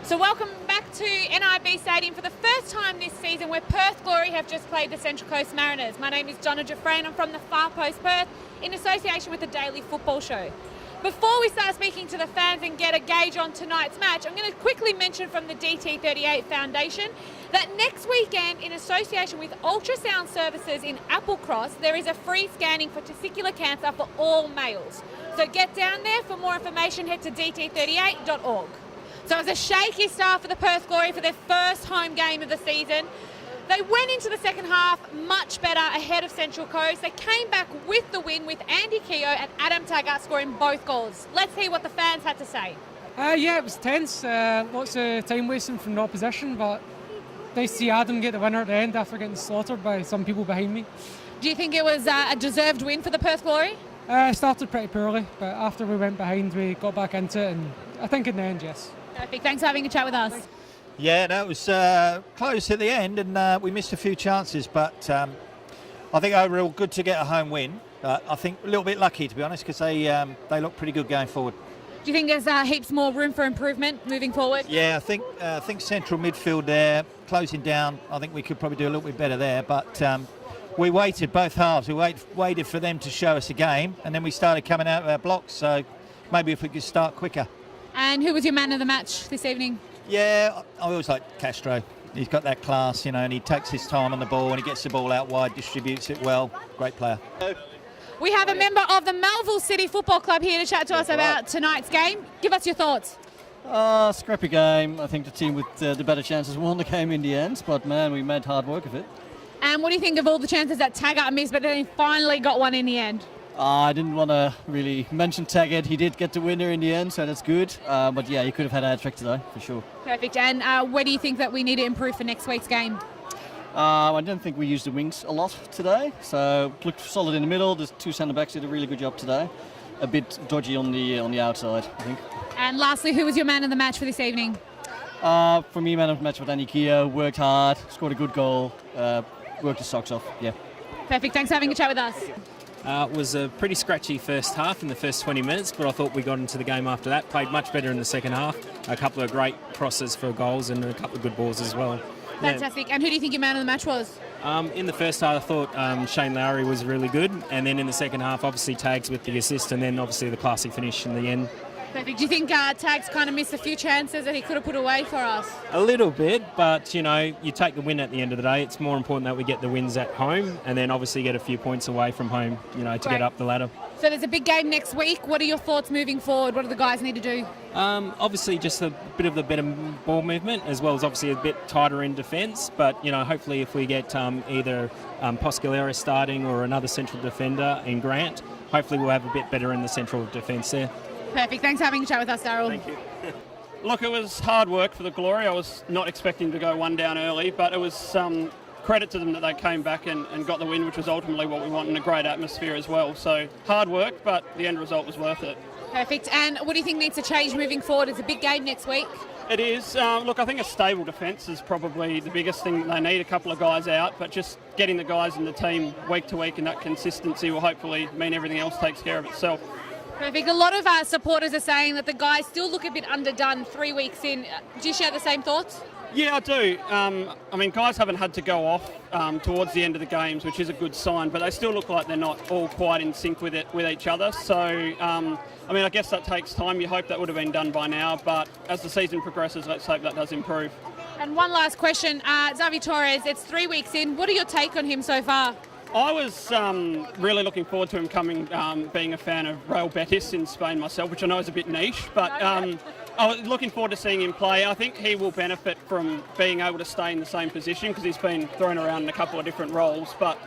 So welcome back to NIB Stadium for the first time this season where Perth Glory have just played the Central Coast Mariners. My name is Donna Jeffrey and I'm from the Far Post Perth in association with the Daily Football Show. Before we start speaking to the fans and get a gauge on tonight's match, I'm going to quickly mention from the DT38 Foundation that next weekend, in association with Ultrasound Services in Applecross, there is a free scanning for testicular cancer for all males. So get down there. For more information, head to dt38.org. So it was a shaky start for the Perth Glory for their first home game of the season. They went into the second half much better ahead of Central Coast. They came back with the win with Andy Keogh and Adam Taggart scoring both goals. Let's hear what the fans had to say. Yeah, it was tense. Lots of time wasting from the opposition, but nice to see Adam get the winner at the end after getting slaughtered by some people behind me. Do you think it was a deserved win for the Perth Glory? Started pretty poorly, but after we went behind, we got back into it, and I think in the end, yes. Perfect. Thanks for having a chat with us. Thanks. Yeah, no, it was close at the end, and we missed a few chances, but I think overall good to get a home win. I think a little bit lucky, to be honest, because they look pretty good going forward. Do you think there's heaps more room for improvement moving forward? Yeah, I think central midfield there, closing down, I think we could probably do a little bit better there, but we waited both halves. We waited for them to show us a game, and then we started coming out of our blocks, so maybe if we could start quicker. And who was your man of the match this evening? Yeah, I always like Castro. He's got that class, you know, and he takes his time on the ball and he gets the ball out wide, distributes it well. Great player. We have a member of the Melville City Football Club here to chat to us about tonight's game. Give us your thoughts. Scrappy game. I think the team with the better chances won the game in the end, but man, we made hard work of it. And what do you think of all the chances that Taggart missed, but then he finally got one in the end? I didn't want to really mention Taggart. He did get the winner in the end, so that's good. But yeah, he could have had a hat trick today, for sure. Perfect. And where do you think that we need to improve for next week's game? I don't think we used the wings a lot today, so looked solid in the middle. The two centre-backs did a really good job today. A bit dodgy on the outside, I think. And lastly, who was your man of the match for this evening? For me, man of the match with Andy Keogh. Worked hard, scored a good goal, worked his socks off, yeah. Perfect. Thanks for having a chat with us. It was a pretty scratchy first half in the first 20 minutes, but I thought we got into the game after that, played much better in the second half. A couple of great crosses for goals and a couple of good balls as well. Fantastic. Yeah. And who do you think your man of the match was? In the first half, I thought Shane Lowry was really good, and then in the second half, obviously Tags with the assist, and then obviously the classy finish in the end. Perfect. Do you think Tags kind of missed a few chances that he could have put away for us? A little bit, but you know, you take the win at the end of the day. It's more important that we get the wins at home, and then obviously get a few points away from home, you know, to get up the ladder. So there's a big game next week. What are your thoughts moving forward? What do the guys need to do? Obviously just a bit of the better ball movement, as well as obviously a bit tighter in defence. But you know, hopefully if we get either Poscalera starting or another central defender in Grant, hopefully we'll have a bit better in the central defence there. Perfect. Thanks for having a chat with us, Daryl. Thank you. Look, it was hard work for the Glory. I was not expecting to go one down early, but it was credit to them that they came back and got the win, which was ultimately what we want, in a great atmosphere as well. So hard work, but the end result was worth it. Perfect. And what do you think needs to change moving forward? It's a big game next week. It is. Look, I think a stable defence is probably the biggest thing. They need a couple of guys out, but just getting the guys in the team week to week and that consistency will hopefully mean everything else takes care of itself. Perfect. A lot of our supporters are saying that the guys still look a bit underdone 3 weeks in. Do you share the same thoughts? Yeah, I do. I mean, guys haven't had to go off towards the end of the games, which is a good sign, but they still look like they're not all quite in sync with each other. So, I mean, I guess that takes time. You hope that would have been done by now, but as the season progresses, let's hope that does improve. And one last question. Xavi Torres, it's 3 weeks in. What are your take on him so far? I was really looking forward to him coming, being a fan of Real Betis in Spain myself, which I know is a bit niche, but I was looking forward to seeing him play. I think he will benefit from being able to stay in the same position because he's been thrown around in a couple of different roles. But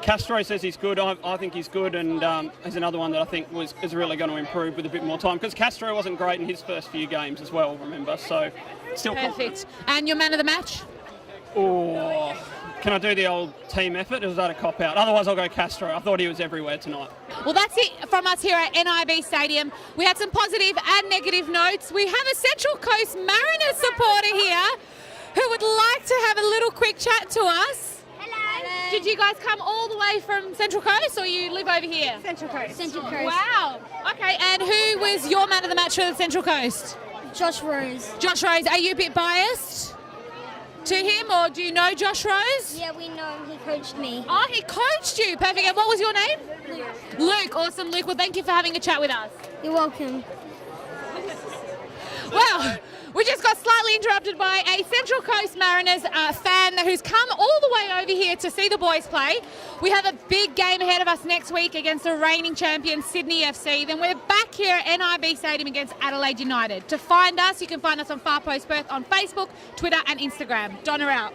Castro says he's good. I think he's good, and he's another one that I think is really going to improve with a bit more time because Castro wasn't great in his first few games as well, remember? So still perfect. Confident. And your man of the match? Oh, can I do the old team effort, or is that a cop-out? Otherwise, I'll go Castro. I thought he was everywhere tonight. Well, that's it from us here at NIB Stadium. We had some positive and negative notes. We have a Central Coast Mariners supporter here who would like to have a little quick chat to us. Hello. Did you guys come all the way from Central Coast, or you live over here? Central Coast. Central Coast. Wow. Okay, and who was your man of the match for the Central Coast? Josh Rose. Josh Rose, are you a bit biased to him, or do you know Josh Rose? Yeah, we know him. He coached me. Oh, he coached you. Perfect. And what was your name? Luke. Awesome, Luke. Well, thank you for having a chat with us. You're welcome. Well, we just got slightly interrupted by a Central Coast Mariners fan who's come all the way over here to see the boys play. We have a big game ahead of us next week against the reigning champion Sydney FC. Then we're back here at NIB Stadium against Adelaide United. To find us, you can find us on Far Post Perth on Facebook, Twitter and Instagram. Donna out.